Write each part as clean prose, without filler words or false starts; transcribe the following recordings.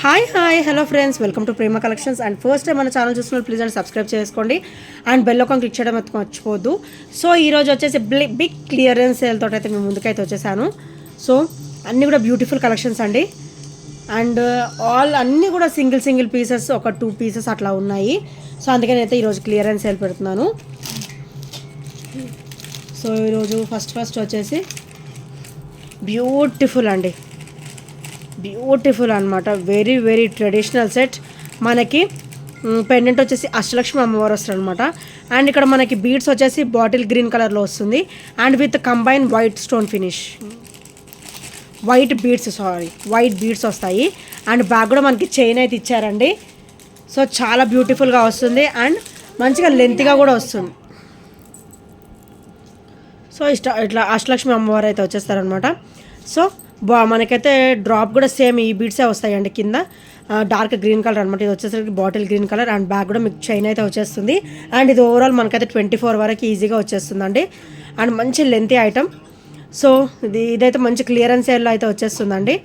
Hi hello friends, welcome to Prema collections. And first time మన channel చూస్తున్నారు please and subscribe చేసుకోండి and bell icon click చేయడం మర్చిపోవద్దు. So ఈరోజు వచ్చేసి బిగ్ క్లియరెన్స్ సేల్ తోటి అయితే మేము ముందుకైతే వచ్చేసాను. సో అన్నీ కూడా బ్యూటిఫుల్ కలెక్షన్స్ అండి. అండ్ అన్నీ కూడా సింగిల్ పీసెస్, ఒక 2 పీసెస్ అట్లా ఉన్నాయి. సో అందుకని అయితే ఈరోజు క్లియరెన్స్ సేల్ పెడుతున్నాను. సో ఈరోజు ఫస్ట్ వచ్చేసి బ్యూటిఫుల్ అండి, బ్యూటిఫుల్ అనమాట. Very traditional set. మనకి పెండెంట్ వచ్చేసి అష్టలక్ష్మి అమ్మవారు వస్తారు అనమాట. అండ్ ఇక్కడ మనకి బీడ్స్ వచ్చేసి బాటిల్ గ్రీన్ కలర్లో వస్తుంది and with combine white stone finish, white beads వస్తాయి. అండ్ బ్యాక్ కూడా మనకి చైన్ అయితే ఇచ్చారండి. సో చాలా బ్యూటిఫుల్గా వస్తుంది అండ్ మంచిగా లెంత్గా కూడా వస్తుంది. సో ఇట్లా అష్టలక్ష్మి అమ్మవారు అయితే వచ్చేస్తారనమాట. సో మనకైతే డ్రాప్ కూడా సేమ్ ఈ బీడ్సే వస్తాయండి. కింద డార్క్ గ్రీన్ కలర్ అనమాట. ఇది వచ్చేసరికి bottle green colour and back కూడా మీకు చైన్ అయితే వచ్చేస్తుంది. అండ్ ఇది ఓవరాల్ మనకైతే 24 వరకు ఈజీగా వచ్చేస్తుందండి. అండ్ మంచి లెంతీ ఐటమ్. సో ఇదైతే మంచి క్లియరెన్స్ సేల్లో అయితే వచ్చేస్తుందండి.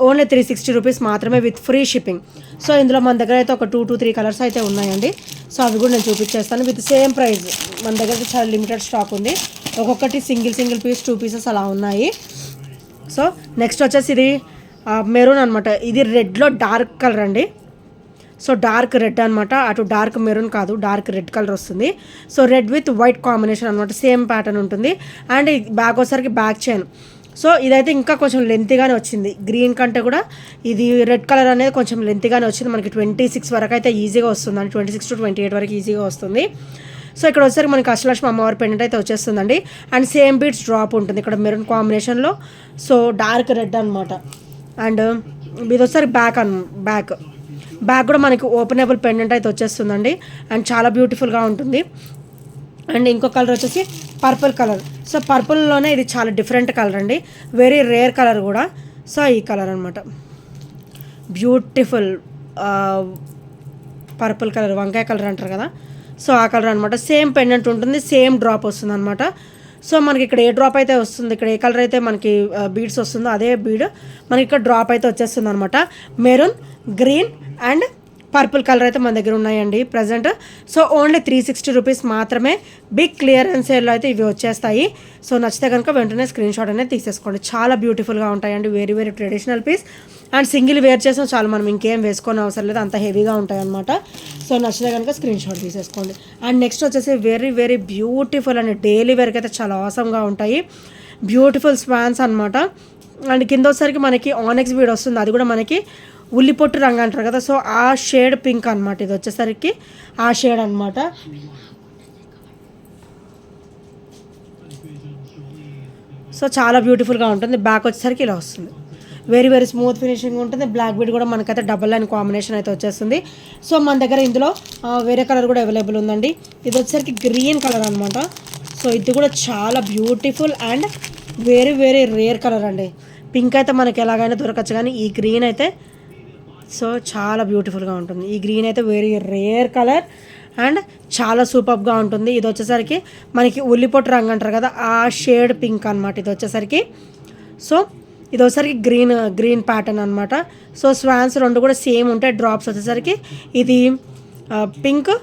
ఓన్లీ 360 రూపీస్ మాత్రమే విత్ ఫ్రీ షిప్పింగ్. సో ఇందులో మన దగ్గర అయితే ఒక 2 to 3 కలర్స్ అయితే ఉన్నాయండి. సో అవి కూడా నేను చూపించేస్తాను విత్ సేమ్ ప్రైస్. మన దగ్గర అయితే చాలా లిమిటెడ్ స్టాక్ ఉంది. ఒక్కొక్కటి సింగిల్ పీస్ 2 పీసెస్ అలా ఉన్నాయి. సో నెక్స్ట్ వచ్చేసి ఇది మెరూన్ అనమాట. ఇది రెడ్లో డార్క్ కలర్ అండి. సో డార్క్ రెడ్ అనమాట, అటు డార్క్ మెరూన్ కాదు, డార్క్ రెడ్ కలర్ వస్తుంది. So red with white combination అనమాట. సేమ్ ప్యాటర్న్ ఉంటుంది. అండ్ బ్యాక్ వచ్చేసరికి బ్యాక్ చైన్. సో ఇదైతే ఇంకా కొంచెం లెంతీగానే వచ్చింది. గ్రీన్ కంటే కూడా ఇది రెడ్ కలర్ అనేది కొంచెం లెంతీగానే వచ్చింది. మనకి 26 వరకు అయితే ఈజీగా వస్తుంది అండి. 26 to 28 వరకు ఈజీగా వస్తుంది. సో ఇక్కడ వచ్చేసరికి మనకి అష్టలక్ష్మి అమ్మవారి పెండెంట్ అయితే వచ్చేస్తుందండి. అండ్ సేమ్ బీట్స్ డ్రాప్ ఉంటుంది ఇక్కడ మెరూన్ కాంబినేషన్లో. సో డార్క్ రెడ్ అనమాట. అండ్ ఇది వచ్చేసరికి బ్యాక్ కూడా మనకి ఓపెనబుల్ పెండెంట్ అయితే వచ్చేస్తుందండి. అండ్ చాలా బ్యూటిఫుల్గా ఉంటుంది. అండ్ ఇంకో కలర్ వచ్చేసి పర్పుల్ కలర్. సో పర్పుల్లోనే ఇది చాలా డిఫరెంట్ కలర్ అండి, వెరీ రేర్ కలర్ కూడా. సో ఈ కలర్ అనమాట, బ్యూటిఫుల్ పర్పుల్ కలర్, వంకాయ కలర్ అంటారు కదా. సో ఆ కలర్ అనమాట. సేమ్ పెండెంట్ ఉంటుంది, సేమ్ డ్రాప్ వస్తుంది అనమాట. సో మనకి ఇక్కడ ఏ డ్రాప్ అయితే వస్తుంది, ఇక్కడ ఏ కలర్ అయితే మనకి బీడ్స్ వస్తుందో అదే బీడ్ మనకి ఇక్కడ డ్రాప్ అయితే వచ్చేస్తుంది అనమాట. Maroon, green and purple colour అయితే మన దగ్గర ఉన్నాయండి ప్రజెంట్. సో ఓన్లీ 360 రూపీస్ మాత్రమే బిగ్ క్లియరెన్స్ సేల్లో అయితే ఇవి వచ్చేస్తాయి. సో నచ్చితే కనుక వెంటనే స్క్రీన్ షాట్ అనేది తీసేసుకోండి. చాలా బ్యూటిఫుల్గా ఉంటాయండి, very traditional piece. And single wear చేసాం చాలా, మనం ఇంకేం వేసుకోని అవసరం లేదు, అంత హెవీగా ఉంటాయి అనమాట. సో నచ్చితే కనుక స్క్రీన్ షాట్ తీసేసుకోండి. అండ్ నెక్స్ట్ వచ్చేసి వెరీ బ్యూటిఫుల్ అండ్ డైలీ వేర్కి అయితే చాలా ఆసమ్గా ఉంటాయి. బ్యూటిఫుల్ స్వాన్స్ అనమాట. అండ్ కింద వచ్చేసరికి మనకి ఆనెక్స్ బీడ్ వస్తుంది, అది కూడా మనకి ఉల్లిపొట్టు రంగు అంటారు కదా. సో ఆ షేడ్ పింక్ అనమాట. ఇది వచ్చేసరికి ఆ షేడ్ అనమాట. సో చాలా బ్యూటిఫుల్గా ఉంటుంది. బ్యాక్ వచ్చేసరికి ఇలా వస్తుంది, వెరీ స్మూత్ ఫినిషింగ్ ఉంటుంది. బ్లాక్ బీడ్ కూడా మనకైతే డబల్ లైన్ కాంబినేషన్ అయితే వచ్చేస్తుంది. సో మన దగ్గర ఇందులో వేరే కలర్ కూడా అవైలబుల్ ఉందండి. ఇది వచ్చేసరికి గ్రీన్ కలర్ అనమాట. సో ఇది కూడా చాలా beautiful and very rare colour అండి. పింక్ అయితే మనకి ఎలాగైనా దొరకచ్చు, కానీ ఈ గ్రీన్ అయితే సో చాలా బ్యూటిఫుల్గా ఉంటుంది. ఈ గ్రీన్ అయితే వెరీ రేర్ కలర్ అండ్ చాలా సూపర్గా ఉంటుంది. ఇది వచ్చేసరికి మనకి ఉల్లిపొట్టు రంగు అంటారు కదా, ఆ షేడ్ పింక్ అనమాట ఇది వచ్చేసరికి. సో ఇది వచ్చేసరికి గ్రీన్ ప్యాటర్న్ అనమాట. సో స్వాన్స్ రెండు కూడా సేమ్ ఉంటాయి. డ్రాప్స్ వచ్చేసరికి ఇది పింక్,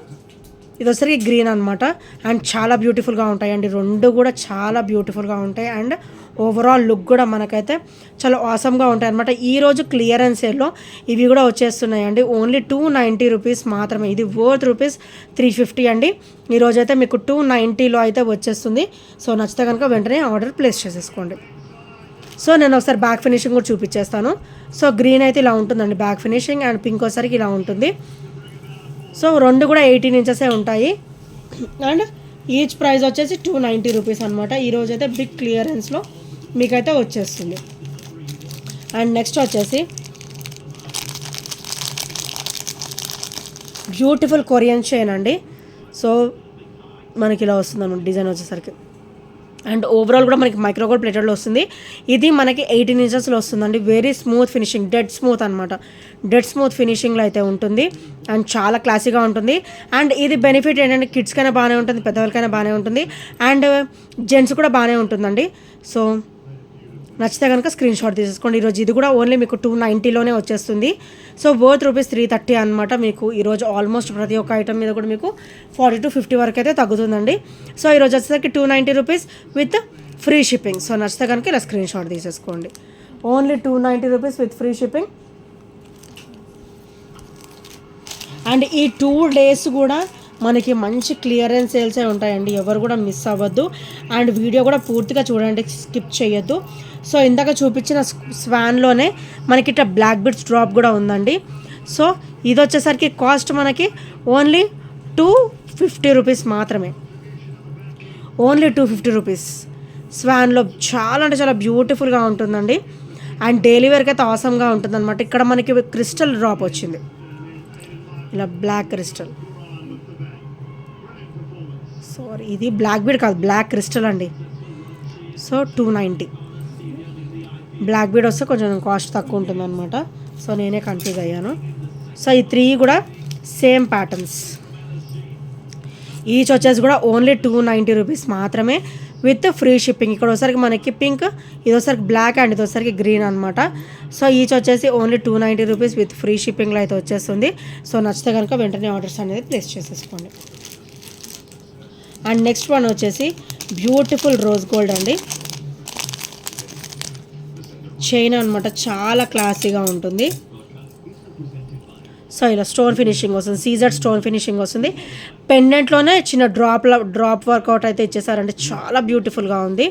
ఇది వచ్చేసరికి గ్రీన్ అనమాట. అండ్ చాలా బ్యూటిఫుల్గా ఉంటాయండి, రెండు కూడా చాలా బ్యూటిఫుల్గా ఉంటాయి. అండ్ ఓవరాల్ లుక్ కూడా మనకైతే చాలా ఆసమ్గా ఉంటాయి అనమాట. ఈరోజు క్లియరెన్స్ సేల్లో ఇవి కూడా వచ్చేస్తున్నాయండి. ఓన్లీ 290 రూపీస్ మాత్రమే. ఇది వర్త్ రూపీస్ 350 అండి. ఈరోజు అయితే మీకు 290లో అయితే వచ్చేస్తుంది. సో నచ్చితే కనుక వెంటనే ఆర్డర్ ప్లేస్ చేసేసుకోండి. సో నేను ఒకసారి బ్యాక్ ఫినిషింగ్ కూడా చూపించేస్తాను. సో గ్రీన్ అయితే ఇలా ఉంటుందండి బ్యాక్ ఫినిషింగ్, అండ్ పింక్ వచ్చేసరికి ఇలా ఉంటుంది. సో రెండు కూడా 18 ఇంచెసే ఉంటాయి. అండ్ ఈచ్ ప్రైస్ వచ్చేసి 290 రూపీస్ అనమాట. ఈరోజు అయితే బిగ్ క్లియరెన్స్లో మీకైతే వచ్చేస్తుంది. అండ్ నెక్స్ట్ వచ్చేసి బ్యూటిఫుల్ కొరియన్ చైన్ అండి. సో మనకి ఇలా వస్తుంది అనమాట డిజైన్ వచ్చేసరికి. అండ్ ఓవరాల్ కూడా మనకి మైక్రోగోల్డ్ ప్లేటెడ్లో వస్తుంది. ఇది మనకి 18 ఇంచెస్లో వస్తుందండి. Very smooth finishing, dead smooth అనమాట. డెడ్ స్మూత్ ఫినిషింగ్లో అయితే ఉంటుంది అండ్ చాలా క్లాసీగా ఉంటుంది. అండ్ ఇది బెనిఫిట్ ఏంటంటే కిడ్స్కైనా బాగానే ఉంటుంది, పెద్దవాళ్ళకైనా బాగానే ఉంటుంది, అండ్ జెంట్స్ కూడా బాగానే ఉంటుందండి. సో నచ్చితే కనుక స్క్రీన్ షాట్ తీసేసుకోండి. ఈరోజు ఇది కూడా ఓన్లీ మీకు 290లోనే వచ్చేస్తుంది. సో వర్త్ రూపీస్ 330 అనమాట. మీకు ఈరోజు ఆల్మోస్ట్ ప్రతి ఒక్క ఐటమ్ మీద కూడా మీకు 40 to 50 వరకు అయితే తగ్గుతుందండి. సో ఈరోజు వచ్చేసరికి 290 rupees with free shipping. So నచ్చితే కనుక ఇలా స్క్రీన్ షాట్ తీసేసుకోండి. Only 290 rupees with free shipping. And ఈ 2 days కూడా మనకి మంచి క్లియరెన్స్ సేల్సే ఉంటాయండి. ఎవరు కూడా మిస్ అవ్వద్దు. అండ్ వీడియో కూడా పూర్తిగా చూడండి, స్కిప్ చేయొద్దు. సో ఇందాక చూపించిన స్వాన్లోనే మనకి ఇట్లా బ్లాక్ బిడ్స్ డ్రాప్ కూడా ఉందండి. సో ఇది వచ్చేసరికి కాస్ట్ మనకి ఓన్లీ 250 రూపీస్ మాత్రమే. Only 250 rupees. స్వాన్లో చాలా అంటే చాలా బ్యూటిఫుల్గా ఉంటుందండి. అండ్ డైలీ వేర్కి అయితే ఆసమ్గా ఉంటుంది అనమాట. ఇక్కడ మనకి క్రిస్టల్ డ్రాప్ వచ్చింది, ఇలా బ్లాక్ క్రిస్టల్. సారీ, ఇది బ్లాక్ బీడ్ కాదు, బ్లాక్ క్రిస్టల్ అండి. సో 290. బ్లాక్ బీడ్ వస్తే కొంచెం కాస్ట్ తక్కువ ఉంటుంది అనమాట. సో నేనే కన్ఫ్యూజ్ అయ్యాను. సో ఈ 3 కూడా సేమ్ ప్యాటర్న్స్. ఈచ్ వచ్చేసి కూడా ఓన్లీ 290 రూపీస్ మాత్రమే విత్ ఫ్రీ షిప్పింగ్. ఇక్కడ వచ్చేసరికి మనకి పింక్, ఇది వచ్చేసరికి బ్లాక్ అండ్ ఇది వచ్చేసరికి గ్రీన్ అనమాట. సో ఈచ్ వచ్చేసి ఓన్లీ 290 రూపీస్ విత్ ఫ్రీ షిప్పింగ్లో అయితే వచ్చేస్తుంది. సో నచ్చితే కనుక వెంటనే ఆర్డర్స్ అనేది ప్లేస్ చేసేసుకోండి. అండ్ నెక్స్ట్ వన్ వచ్చేసి బ్యూటిఫుల్ రోజ్ గోల్డ్ అండి. చైన్ అనమాట, చాలా క్లాసీగా ఉంటుంది. సో ఇలా స్టోన్ ఫినిషింగ్ వస్తుంది, సీజర్ స్టోన్ ఫినిషింగ్ వస్తుంది. పెండెంట్లోనే చిన్న డ్రాప్ వర్కౌట్ అయితే ఇచ్చేసారంటే చాలా బ్యూటిఫుల్గా ఉంది.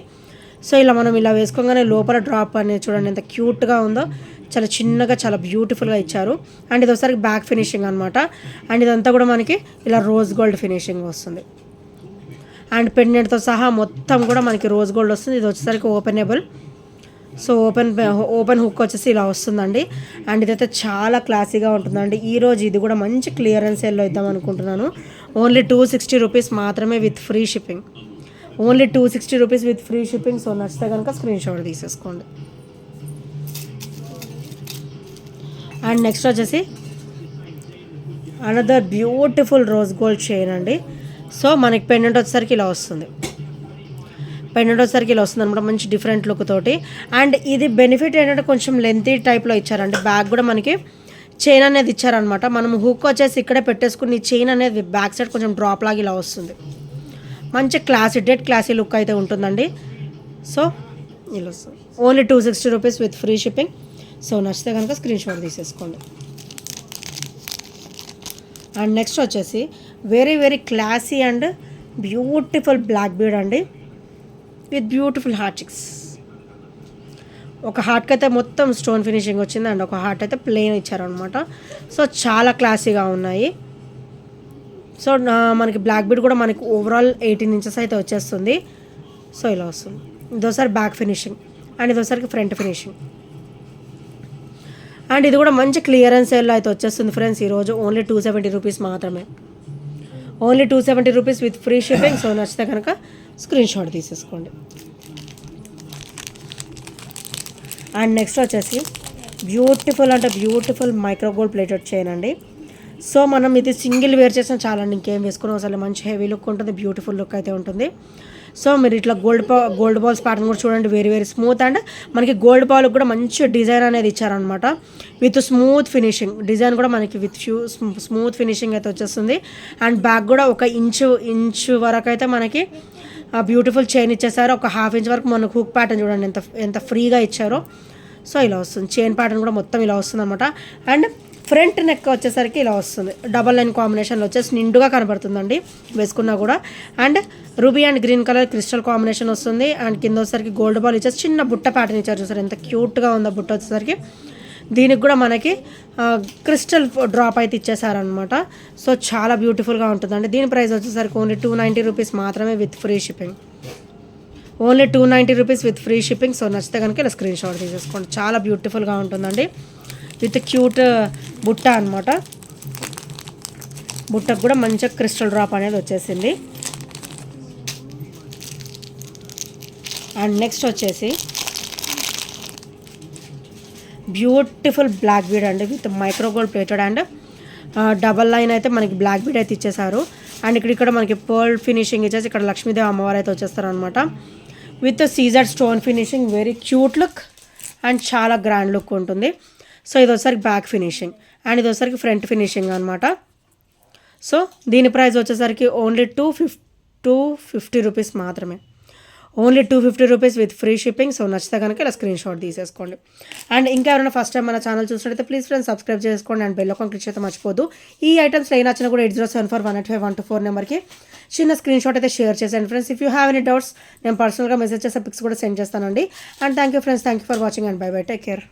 సో ఇలా మనం ఇలా వేసుకోగానే లోపల డ్రాప్ అనేది చూడండి ఎంత క్యూట్గా ఉందో. చాలా చిన్నగా చాలా బ్యూటిఫుల్గా ఇచ్చారు. అండ్ ఇది ఒకసారి బ్యాక్ ఫినిషింగ్ అనమాట. అండ్ ఇదంతా కూడా మనకి ఇలా రోజ్ గోల్డ్ ఫినిషింగ్ వస్తుంది. అండ్ పెండెంట్తో సహా మొత్తం కూడా మనకి రోజ్ గోల్డ్ వస్తుంది. ఇది వచ్చేసరికి ఓపెనబుల్. సో ఓపెన్ హుక్ వచ్చేసి ఇలా వస్తుందండి. అండ్ ఇదైతే చాలా క్లాసీగా ఉంటుందండి. ఈరోజు ఇది కూడా మంచి క్లియరెన్స్ సేల్లో ఇద్దాం అనుకుంటున్నాను. ఓన్లీ 260 రూపీస్ మాత్రమే with free shipping. Only 260 rupees with free shipping. So నచ్చితే కనుక స్క్రీన్ షాట్ తీసేసుకోండి. అండ్ నెక్స్ట్ వచ్చేసి another beautiful rose gold chain అండి. సో మనకి పెండెంట్ వచ్చేసరికి ఇలా వస్తుంది. పెండెంట్ వచ్చేసరికి ఇలా వస్తుంది అనమాట, మంచి డిఫరెంట్ లుక్ తోటి. అండ్ ఇది బెనిఫిట్ ఏంటంటే కొంచెం లెంతీ టైప్లో ఇచ్చారండి. బ్యాక్ కూడా మనకి చైన్ అనేది ఇచ్చారనమాట. మనం హుక్ వచ్చేసి ఇక్కడే పెట్టేసుకుని చైన్ అనేది బ్యాక్ సైడ్ కొంచెం డ్రాప్ లాగా ఇలా వస్తుంది. మంచి క్లాసీ లుక్ అయితే ఉంటుందండి. సో ఇలా వస్తుంది. Only 260 rupees with free shipping. So నచ్చితే కనుక స్క్రీన్ షాట్ తీసేసుకోండి. అండ్ నెక్స్ట్ వచ్చేసి very very classy and beautiful black bead అండి విత్ బ్యూటిఫుల్ హార్ట్ చిక్స్. ఒక హార్ట్కి అయితే మొత్తం స్టోన్ ఫినిషింగ్ వచ్చింది అండ్ ఒక హార్ట్ అయితే ప్లెయిన్ ఇచ్చారనమాట. సో చాలా క్లాసీగా ఉన్నాయి. సో మనకి బ్లాక్ బీడ్ కూడా మనకి ఓవరాల్ 18 ఇంచెస్ అయితే వచ్చేస్తుంది. సో ఇలా వస్తుంది. ఇదోసారి బ్యాక్ ఫినిషింగ్ అండ్ ఇదోసారికి ఫ్రంట్ ఫినిషింగ్. అండ్ ఇది కూడా మంచి క్లియరెన్స్ సేల్లో అయితే వచ్చేస్తుంది ఫ్రెండ్స్. ఈరోజు ఓన్లీ 270 రూపీస్ మాత్రమే. Only 270 rupees with free shipping. So నచ్చితే కనుక స్క్రీన్ షాట్ తీసేసుకోండి. అండ్ నెక్స్ట్ వచ్చేసి బ్యూటిఫుల్ అంటే beautiful micro gold plated chain అండి. సో మనం ఇది సింగిల్ వేర్ చేసిన చాలండి, ఇంకేం వేసుకున్నాం అసలు. మంచి హెవీ లుక్ ఉంటుంది, బ్యూటిఫుల్ లుక్ అయితే ఉంటుంది. సో మీరు ఇట్లా గోల్డ్ బాల్స్ ప్యాటర్న్ కూడా చూడండి, వెరీ వెరీ స్మూత్. అండ్ మనకి గోల్డ్ బాల్ కూడా మంచి డిజైన్ అనేది ఇచ్చారనమాట విత్ స్మూత్ ఫినిషింగ్. డిజైన్ కూడా మనకి విత్ స్మూత్ ఫినిషింగ్ అయితే వచ్చేస్తుంది. అండ్ బ్యాక్ కూడా ఒక ఇంచు వరకు అయితే మనకి బ్యూటిఫుల్ చైన్ ఇచ్చేసారు. ఒక ½ ఇంచ్ వరకు మనకు హుక్ ప్యాటర్న్ చూడండి ఎంత ఫ్రీగా ఇచ్చారో. సో ఇలా వస్తుంది. చైన్ ప్యాటర్న్ కూడా మొత్తం ఇలా వస్తుంది అనమాట. అండ్ ఫ్రంట్ నెక్ వచ్చేసరికి ఇలా వస్తుంది. డబల్ లైన్ కాంబినేషన్లో వచ్చేసి నిండుగా కనబడుతుందండి వేసుకున్నా కూడా. And ruby and green colour crystal combination వస్తుంది. అండ్ కింద వచ్చేసరికి గోల్డ్ బాల్ ఇచ్చేసి చిన్న బుట్ట ప్యాటర్న్ ఇచ్చారు. చూసారు ఎంత క్యూట్గా ఉందో బుట్ట వచ్చేసరికి. దీనికి కూడా మనకి క్రిస్టల్ డ్రాప్ అయితే ఇచ్చేసారనమాట. సో చాలా బ్యూటిఫుల్గా ఉంటుందండి. దీని ప్రైస్ వచ్చేసరికి ఓన్లీ 290 రూపీస్ మాత్రమే with free shipping. Only 290 rupees with free shipping. So నచ్చితే కనుక ఇలా స్క్రీన్ షాట్ తీసేసుకోండి. చాలా బ్యూటిఫుల్గా ఉంటుందండి విత్ క్యూట్ బుట్ట అనమాట. బుట్టకు కూడా మంచిగా క్రిస్టల్ డ్రాప్ అనేది వచ్చేసింది. అండ్ నెక్స్ట్ వచ్చేసి బ్యూటిఫుల్ బ్లాక్ బీడ్ అండి with micro gold plated and double line అయితే మనకి బ్లాక్ బీడ్ అయితే ఇచ్చేసారు. అండ్ ఇక్కడ మనకి పర్ల్ ఫినిషింగ్ ఇచ్చేసి ఇక్కడ లక్ష్మీదేవి అమ్మవారు అయితే వచ్చేస్తారు అనమాట. With Caesar stone finishing, very cute look and చాలా గ్రాండ్ లుక్ ఉంటుంది. సో ఇది వచ్చేసరికి బ్యాక్ ఫినిషింగ్ అండ్ ఇది వచ్చేసరికి ఫ్రంట్ ఫినిషింగ్ అనమాట. సో దీని ప్రైస్ వచ్చేసరికి ఓన్లీ 250 రూపీస్ మాత్రమే, only 250 rupees with free shipping. So నచ్చితే కనుక ఇలా స్క్రీన్ షాట్ తీసేసుకోండి. అండ్ ఇంకా ఎవరైనా ఫస్ట్ టైం మన ఛానల్ చూసినట్టయితే ప్లీజ్ ఫ్రెండ్స్ సబ్స్క్రైబ్ చేసుకోండి అండ్ బెల్ ఐకాన్ క్లిక్ చేస్తే మర్చిపోదు. ఈ ఐటమ్స్లో ఏ నచ్చినా కూడా 8074185124 నెంబర్కి చిన్న స్క్రీన్ షాట్ అయితే షేర్ చేసేయండి friends. If you have any doubts నేను పర్సనల్గా మెసేజ్ చేస్తే పిక్స్ కూడా సెండ్ చేస్తానండి. And thank you friends, thank you for watching and by by, take care.